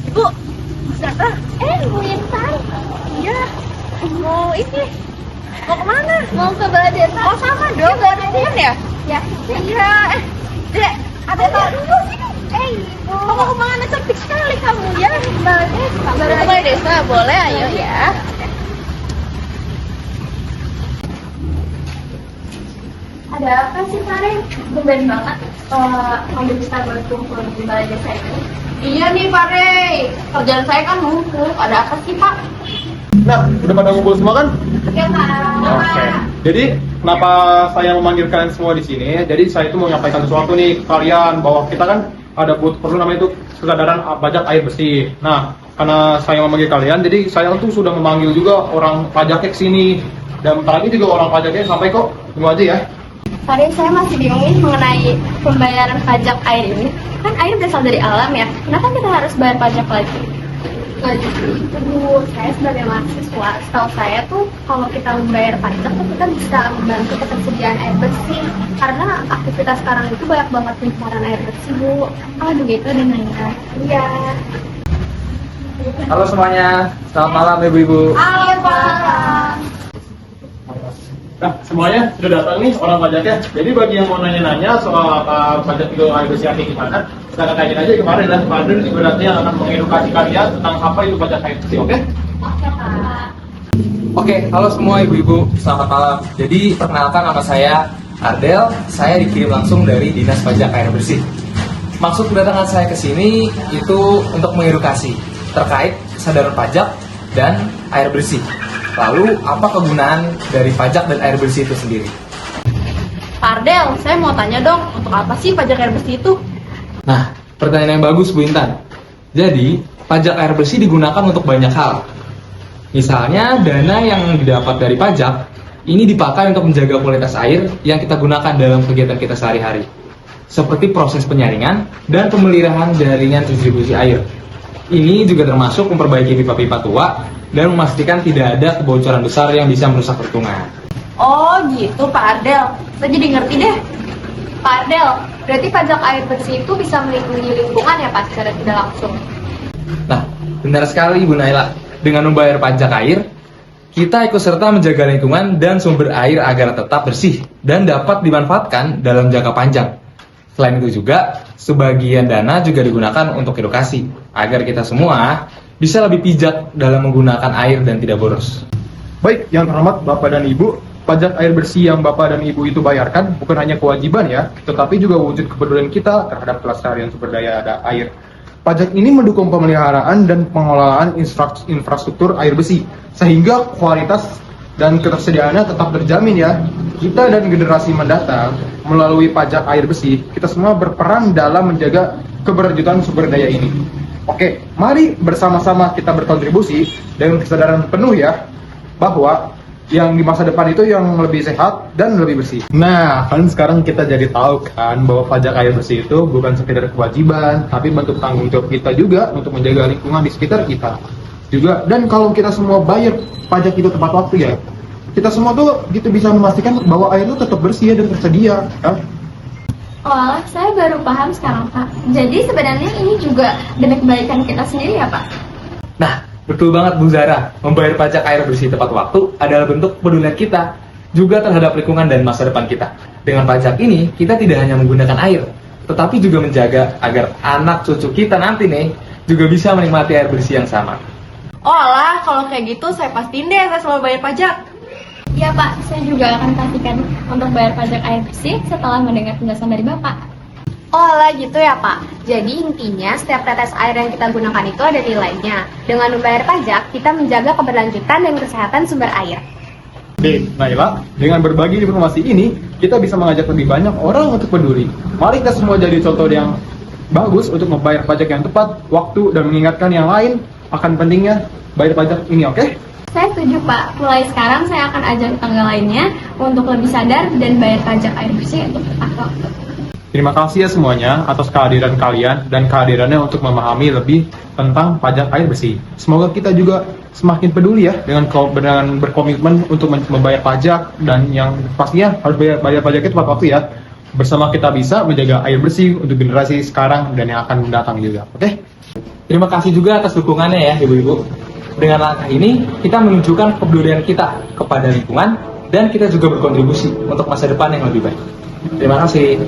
Bu, Zara, Bu Intan. Iya, mau ini. Mau kemana? Mau ke balai desa. Oh sama dong, balai desa ya? Ya. Iya. Dek, ada dulu sini. Ibu. Mau kemana? Cantik sekali kamu ya. Balai desa. Balai desa, boleh ayo ya. Ada apa sih, Farin? Tumben banget kamu bisa berkumpul di balai desa ini. Iya nih, Pare. Kerjaan saya kan numpuk. Ada apa sih, Pak? Nah, udah pada ngumpul semua kan? Oke, Pak. Oke. Jadi, kenapa saya memanggil kalian semua di sini? Jadi, saya itu mau menyampaikan sesuatu nih ke kalian bahwa kita kan ada perlu namanya itu kesadaran pajak air bersih. Nah, karena saya memanggil kalian, jadi saya tuh sudah memanggil juga orang pajaknya ke sini. Dan bentar lagi juga orang pajaknya sampai kok. Tunggu aja ya. Farin, saya masih bingung nih mengenai pembayaran pajak air ini. Kan air berasal dari alam ya. Kenapa kita harus bayar pajak lagi? Bu, saya sebagai mahasiswa, setahu saya tuh kalau kita membayar pajak tuh kita bisa membantu ketersediaan air bersih. Karena aktivitas sekarang itu banyak banget pencemaran air bersih, Bu. Oh, begitu deh, Naya. Iya. Halo semuanya, selamat malam ibu-ibu. Halo, Pak. Nah, semuanya sudah datang nih orang pajaknya. Jadi bagi yang mau nanya-nanya soal apa pajak itu air bersih ini gimana, kita tanyain aja kemarin dan kemarin ibaratnya yang akan mengedukasi kalian tentang apa itu pajak air bersih, oke? Oke, Pak. Oke, halo semua ibu-ibu, selamat malam. Jadi perkenalkan nama saya Ardel, saya dikirim langsung dari Dinas Pajak Air Bersih. Maksud kedatangan saya ke sini itu untuk mengedukasi terkait kesadaran pajak dan air bersih. Lalu, apa kegunaan dari pajak dan air bersih itu sendiri? Pak Ardel, saya mau tanya dong, untuk apa sih pajak air bersih itu? Nah, pertanyaan yang bagus Bu Intan. Jadi, pajak air bersih digunakan untuk banyak hal. Misalnya, dana yang didapat dari pajak, ini dipakai untuk menjaga kualitas air yang kita gunakan dalam kegiatan kita sehari-hari. Seperti proses penyaringan dan pemeliharaan jaringan distribusi air. Ini juga termasuk memperbaiki pipa-pipa tua dan memastikan tidak ada kebocoran besar yang bisa merusak lingkungan. Oh gitu Pak Ardel, saya jadi ngerti deh. Pak Ardel, berarti pajak air bersih itu bisa melindungi lingkungan ya Pak secara tidak langsung? Nah, benar sekali Bu Naila. Dengan membayar pajak air, kita ikut serta menjaga lingkungan dan sumber air agar tetap bersih dan dapat dimanfaatkan dalam jangka panjang. Selain itu juga, sebagian dana juga digunakan untuk edukasi, agar kita semua bisa lebih bijak dalam menggunakan air dan tidak boros. Baik, yang terhormat Bapak dan Ibu, pajak air bersih yang Bapak dan Ibu itu bayarkan bukan hanya kewajiban ya, tetapi juga wujud kepedulian kita terhadap kelestarian sumber daya air. Pajak ini mendukung pemeliharaan dan pengelolaan infrastruktur air bersih, sehingga kualitas dan ketersediaannya tetap terjamin ya. Kita dan generasi mendatang, melalui pajak air bersih, kita semua berperan dalam menjaga keberlanjutan sumber daya ini. Oke, mari bersama-sama kita berkontribusi dengan kesadaran penuh ya, bahwa yang di masa depan itu yang lebih sehat dan lebih bersih. Nah, kan sekarang kita jadi tahu kan bahwa pajak air bersih itu bukan sekedar kewajiban, tapi bentuk tanggung jawab kita juga untuk menjaga lingkungan di sekitar kita. Juga, dan kalau kita semua bayar pajak itu tepat waktu ya, kita semua tuh gitu bisa memastikan bahwa air itu tetap bersih dan tersedia. Ya? Oh, saya baru paham sekarang Pak. Jadi sebenarnya ini juga demi kebaikan kita sendiri ya Pak? Nah, betul banget Bu Zara. Membayar pajak air bersih tepat waktu adalah bentuk kepedulian kita juga terhadap lingkungan dan masa depan kita. Dengan pajak ini, kita tidak hanya menggunakan air, tetapi juga menjaga agar anak cucu kita nanti nih juga bisa menikmati air bersih yang sama. Oh alah, kalau kayak gitu saya pastiin deh saya selalu bayar pajak. Iya Pak, saya juga akan pastikan untuk bayar pajak air bersih setelah mendengar penjelasan dari Bapak. Oh alah gitu ya Pak. Jadi intinya setiap tetes air yang kita gunakan itu ada nilainya. Dengan membayar pajak, kita menjaga keberlanjutan dan kesehatan sumber air. Oke, Naila, dengan berbagi informasi ini, kita bisa mengajak lebih banyak orang untuk peduli. Mari kita semua jadi contoh yang bagus untuk membayar pajak yang tepat, waktu, dan mengingatkan yang lain akan pentingnya bayar pajak ini, oke? Saya setuju Pak, mulai sekarang saya akan ajak tetangga lainnya untuk lebih sadar dan bayar pajak air bersih untuk tepat waktu. Terima kasih ya semuanya atas kehadiran kalian dan kehadirannya untuk memahami lebih tentang pajak air bersih. Semoga kita juga semakin peduli ya dengan berkomitmen untuk membayar pajak, dan yang pastinya harus bayar pajaknya tepat waktu ya. Bersama kita bisa menjaga air bersih untuk generasi sekarang dan yang akan mendatang juga, oke? Terima kasih juga atas dukungannya ya ibu-ibu. Dengan langkah ini, kita menunjukkan kepedulian kita kepada lingkungan dan kita juga berkontribusi untuk masa depan yang lebih baik. Terima kasih.